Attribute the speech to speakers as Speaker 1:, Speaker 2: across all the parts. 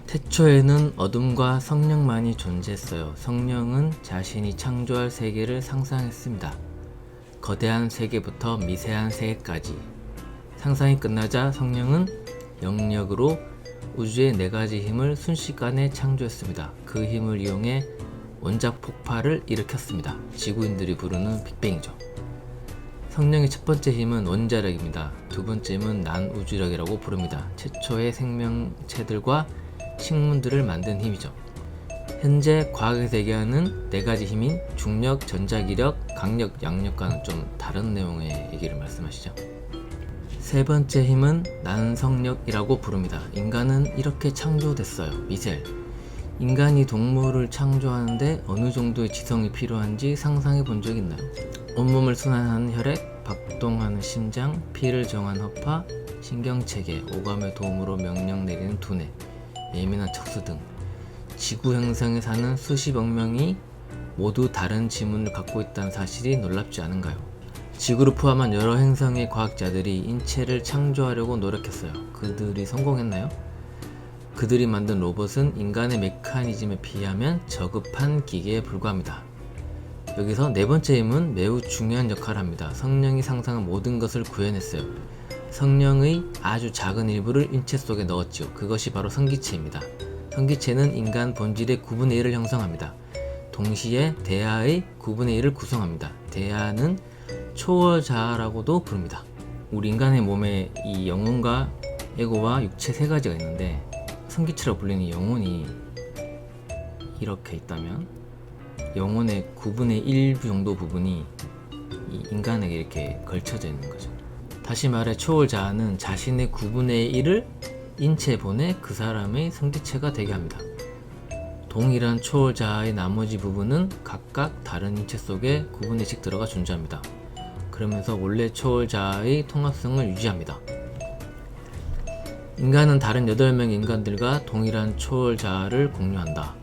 Speaker 1: 태초에는 어둠과 성령만이 존재했어요. 성령은 자신이 창조할 세계를 상상했습니다. 거대한 세계부터 미세한 세계까지. 상상이 끝나자 성령은 영역으로 우주의 4가지 힘을 순식간에 창조했습니다. 그 힘을 이용해 원자 폭발을 일으켰습니다. 지구인들이 부르는 빅뱅이죠. 성령의 첫 번째 힘은 원자력입니다. 두 번째 힘은 난우주력이라고 부릅니다. 최초의 생명체들과 식물들을 만든 힘이죠. 현재 과학에서 얘기하는 4가지 힘인 중력, 전자기력, 강력, 양력과는 좀 다른 내용의 얘기를 말씀하시죠. 세 번째 힘은 난성력이라고 부릅니다. 인간은 이렇게 창조됐어요. 미셀. 인간이 동물을 창조하는데 어느 정도의 지성이 필요한지 상상해 본 적 있나요? 온몸을 순환하는 혈액, 박동하는 심장, 피를 정한 허파, 신경체계, 오감의 도움으로 명령 내리는 두뇌, 예민한 척수 등 지구 행성에 사는 수십억 명이 모두 다른 지문을 갖고 있다는 사실이 놀랍지 않은가요? 지구를 포함한 여러 행성의 과학자들이 인체를 창조하려고 노력했어요. 그들이 성공했나요? 그들이 만든 로봇은 인간의 메커니즘에 비하면 저급한 기계에 불과합니다. 여기서 4번째 힘은 매우 중요한 역할을 합니다. 성령이 상상한 모든 것을 구현했어요. 성령의 아주 작은 일부를 인체 속에 넣었지요. 그것이 바로 성기체입니다. 성기체는 인간 본질의 9분의 1을 형성합니다. 동시에 대하의 9분의 1을 구성합니다. 대하는 초월자아라고도 부릅니다. 우리 인간의 몸에 이 영혼과 에고와 육체 3가지가 있는데, 성기체로 불리는 영혼이 이렇게 있다면 영혼의 9분의 1 정도 부분이 이 인간에게 이렇게 걸쳐져 있는 거죠. 다시 말해 초월자아는 자신의 9분의 1을 인체에 보내 그 사람의 성기체가 되게 합니다. 동일한 초월자아의 나머지 부분은 각각 다른 인체 속에 9분의 1씩 들어가 존재합니다. 그러면서 원래 초월자아의 통합성을 유지합니다. 인간은 다른 8명의 인간들과 동일한 초월자아를 공유한다.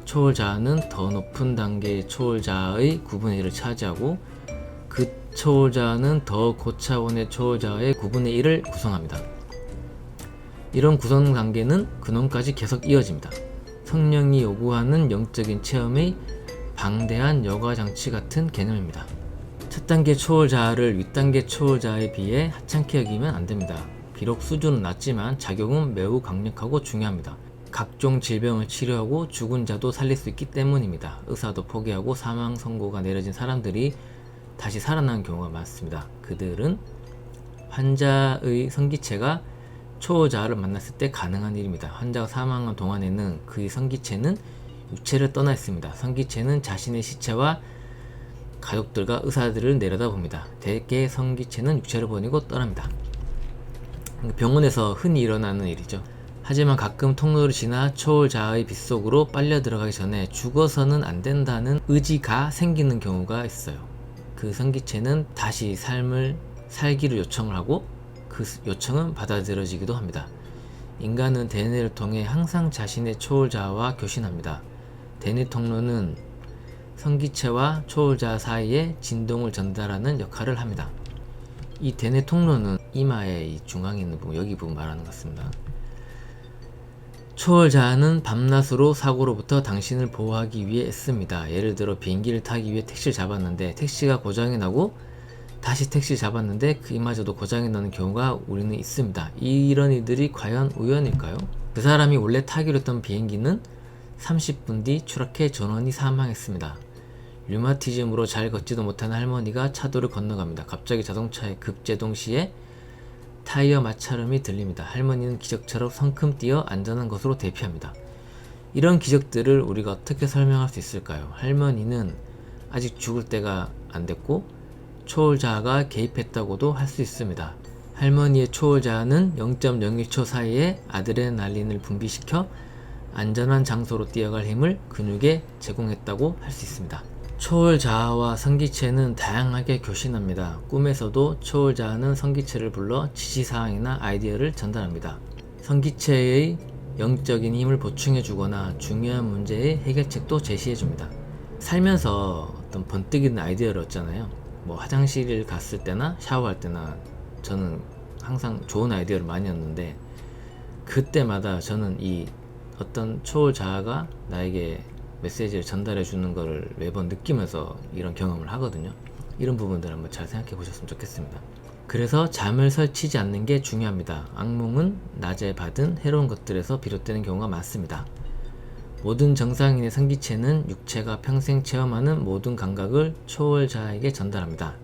Speaker 1: 초월자아는 더 높은 단계의 초월자아의 9분의 1을 차지하고 그 초월자아는 더 고차원의 초월자아의 9분의 1을 구성합니다. 이런 구성 단계는 근원까지 계속 이어집니다. 성령이 요구하는 영적인 체험의 방대한 여과장치 같은 개념입니다. 첫 단계 초월자아를 윗단계 초월자아에 비해 하찮게 여기면 안됩니다. 비록 수준은 낮지만 작용은 매우 강력하고 중요합니다. 각종 질병을 치료하고 죽은 자도 살릴 수 있기 때문입니다. 의사도 포기하고 사망 선고가 내려진 사람들이 다시 살아나는 경우가 많습니다. 그들은 환자의 성기체가 초월자아를 만났을 때 가능한 일입니다. 환자가 사망한 동안에는 그의 성기체는 육체를 떠나 있습니다. 성기체는 자신의 시체와 가족들과 의사들을 내려다봅니다. 대개 성기체는 육체를 버리고 떠납니다. 병원에서 흔히 일어나는 일이죠. 하지만 가끔 통로를 지나 초월자아의 빗속으로 빨려 들어가기 전에 죽어서는 안 된다는 의지가 생기는 경우가 있어요. 그 성기체는 다시 삶을 살기를 요청을 하고 그 요청은 받아들여지기도 합니다. 인간은 대뇌를 통해 항상 자신의 초월자아와 교신합니다. 대뇌 통로는 성기체와 초월자아 사이에 진동을 전달하는 역할을 합니다. 이 대뇌 통로는 이마의 이 중앙에 있는 부분, 여기 부분 말하는 것 같습니다. 초월자아는 밤낮으로 사고로부터 당신을 보호하기 위해 애씁니다. 예를 들어 비행기를 타기 위해 택시를 잡았는데 택시가 고장이 나고 다시 택시를 잡았는데 그이마저도 고장이 나는 경우가 우리는 있습니다. 이런 일들이 과연 우연일까요? 그 사람이 원래 타기로 했던 비행기는 30분 뒤 추락해 전원이 사망했습니다. 류마티즘으로 잘 걷지도 못하는 할머니가 차도를 건너갑니다. 갑자기 자동차의 급제동 시에 타이어 마찰음이 들립니다. 할머니는 기적처럼 성큼 뛰어 안전한 것으로 대피합니다. 이런 기적들을 우리가 어떻게 설명할 수 있을까요? 할머니는 아직 죽을 때가 안 됐고 초월자아가 개입했다고도 할 수 있습니다. 할머니의 초월자아는 0.01초 사이에 아드레날린을 분비시켜 안전한 장소로 뛰어갈 힘을 근육에 제공했다고 할 수 있습니다. 초월자아와 성기체는 다양하게 교신합니다. 꿈에서도 초월자아는 성기체를 불러 지시사항이나 아이디어를 전달합니다. 성기체의 영적인 힘을 보충해주거나 중요한 문제의 해결책도 제시해줍니다. 살면서 어떤 번뜩이는 아이디어를 얻잖아요. 뭐 화장실 갔을 때나 샤워할 때나 저는 항상 좋은 아이디어를 많이 얻는데 그때마다 저는 이 어떤 초월 자아가 나에게 메시지를 전달해 주는 것을 매번 느끼면서 이런 경험을 하거든요. 이런 부분들 한번 잘 생각해 보셨으면 좋겠습니다. 그래서 잠을 설치지 않는 게 중요합니다. 악몽은 낮에 받은 해로운 것들에서 비롯되는 경우가 많습니다. 모든 정상인의 성기체는 육체가 평생 체험하는 모든 감각을 초월자에게 전달합니다.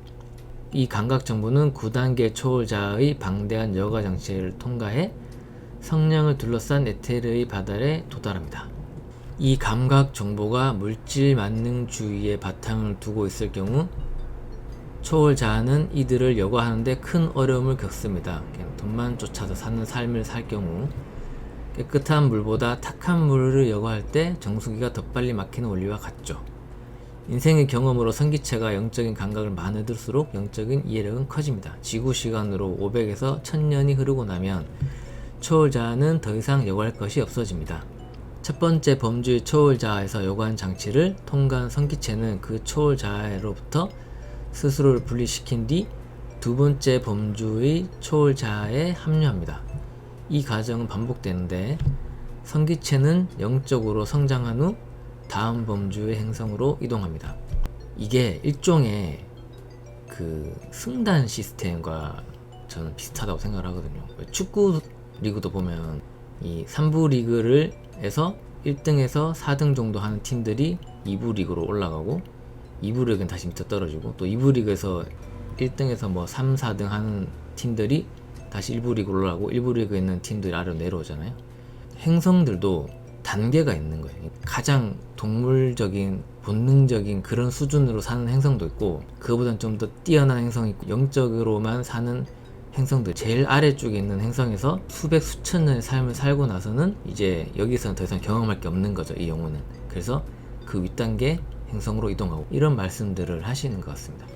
Speaker 1: 이 감각 정보는 9단계 초월자의 방대한 여가 장치를 통과해 성령을 둘러싼 에테르의 바다에 도달합니다. 이 감각 정보가 물질 만능주의의 바탕을 두고 있을 경우 초월자는 이들을 여과하는데 큰 어려움을 겪습니다. 돈만 쫓아서 사는 삶을 살 경우 깨끗한 물보다 탁한 물을 여과할 때 정수기가 더 빨리 막히는 원리와 같죠. 인생의 경험으로 성기체가 영적인 감각을 많이 들수록 영적인 이해력은 커집니다. 지구 시간으로 500에서 1000년이 흐르고 나면 초월자는 더 이상 여과할 것이 없어집니다. 첫 번째 범주의 초월자에서 여과한 장치를 통과한 성기체는 그 초월자로부터 스스로를 분리시킨 뒤 두 번째 범주의 초월자에 합류합니다. 이 과정은 반복되는데 성기체는 영적으로 성장한 후 다음 범주의 행성으로 이동합니다. 이게 일종의 그 승단 시스템과 저는 비슷하다고 생각을 하거든요. 축구 리그도 보면 이 3부 리그를 에서 1등에서 4등 정도 하는 팀들이 2부 리그로 올라가고 2부 리그는 다시 밑에 떨어지고 또 2부 리그에서 1등에서 뭐 3, 4등 하는 팀들이 다시 1부 리그로 올라가고 1부 리그에 있는 팀들이 아래로 내려오잖아요. 행성들도 단계가 있는 거예요. 가장 동물적인 본능적인 그런 수준으로 사는 행성도 있고 그거보다는 좀 더 뛰어난 행성이 있고 영적으로만 사는 행성들 제일 아래쪽에 있는 행성에서 수백 수천 년의 삶을 살고 나서는 이제 여기서는 더 이상 경험할 게 없는 거죠. 이 영혼은. 그래서 그 윗단계 행성으로 이동하고 이런 말씀들을 하시는 것 같습니다.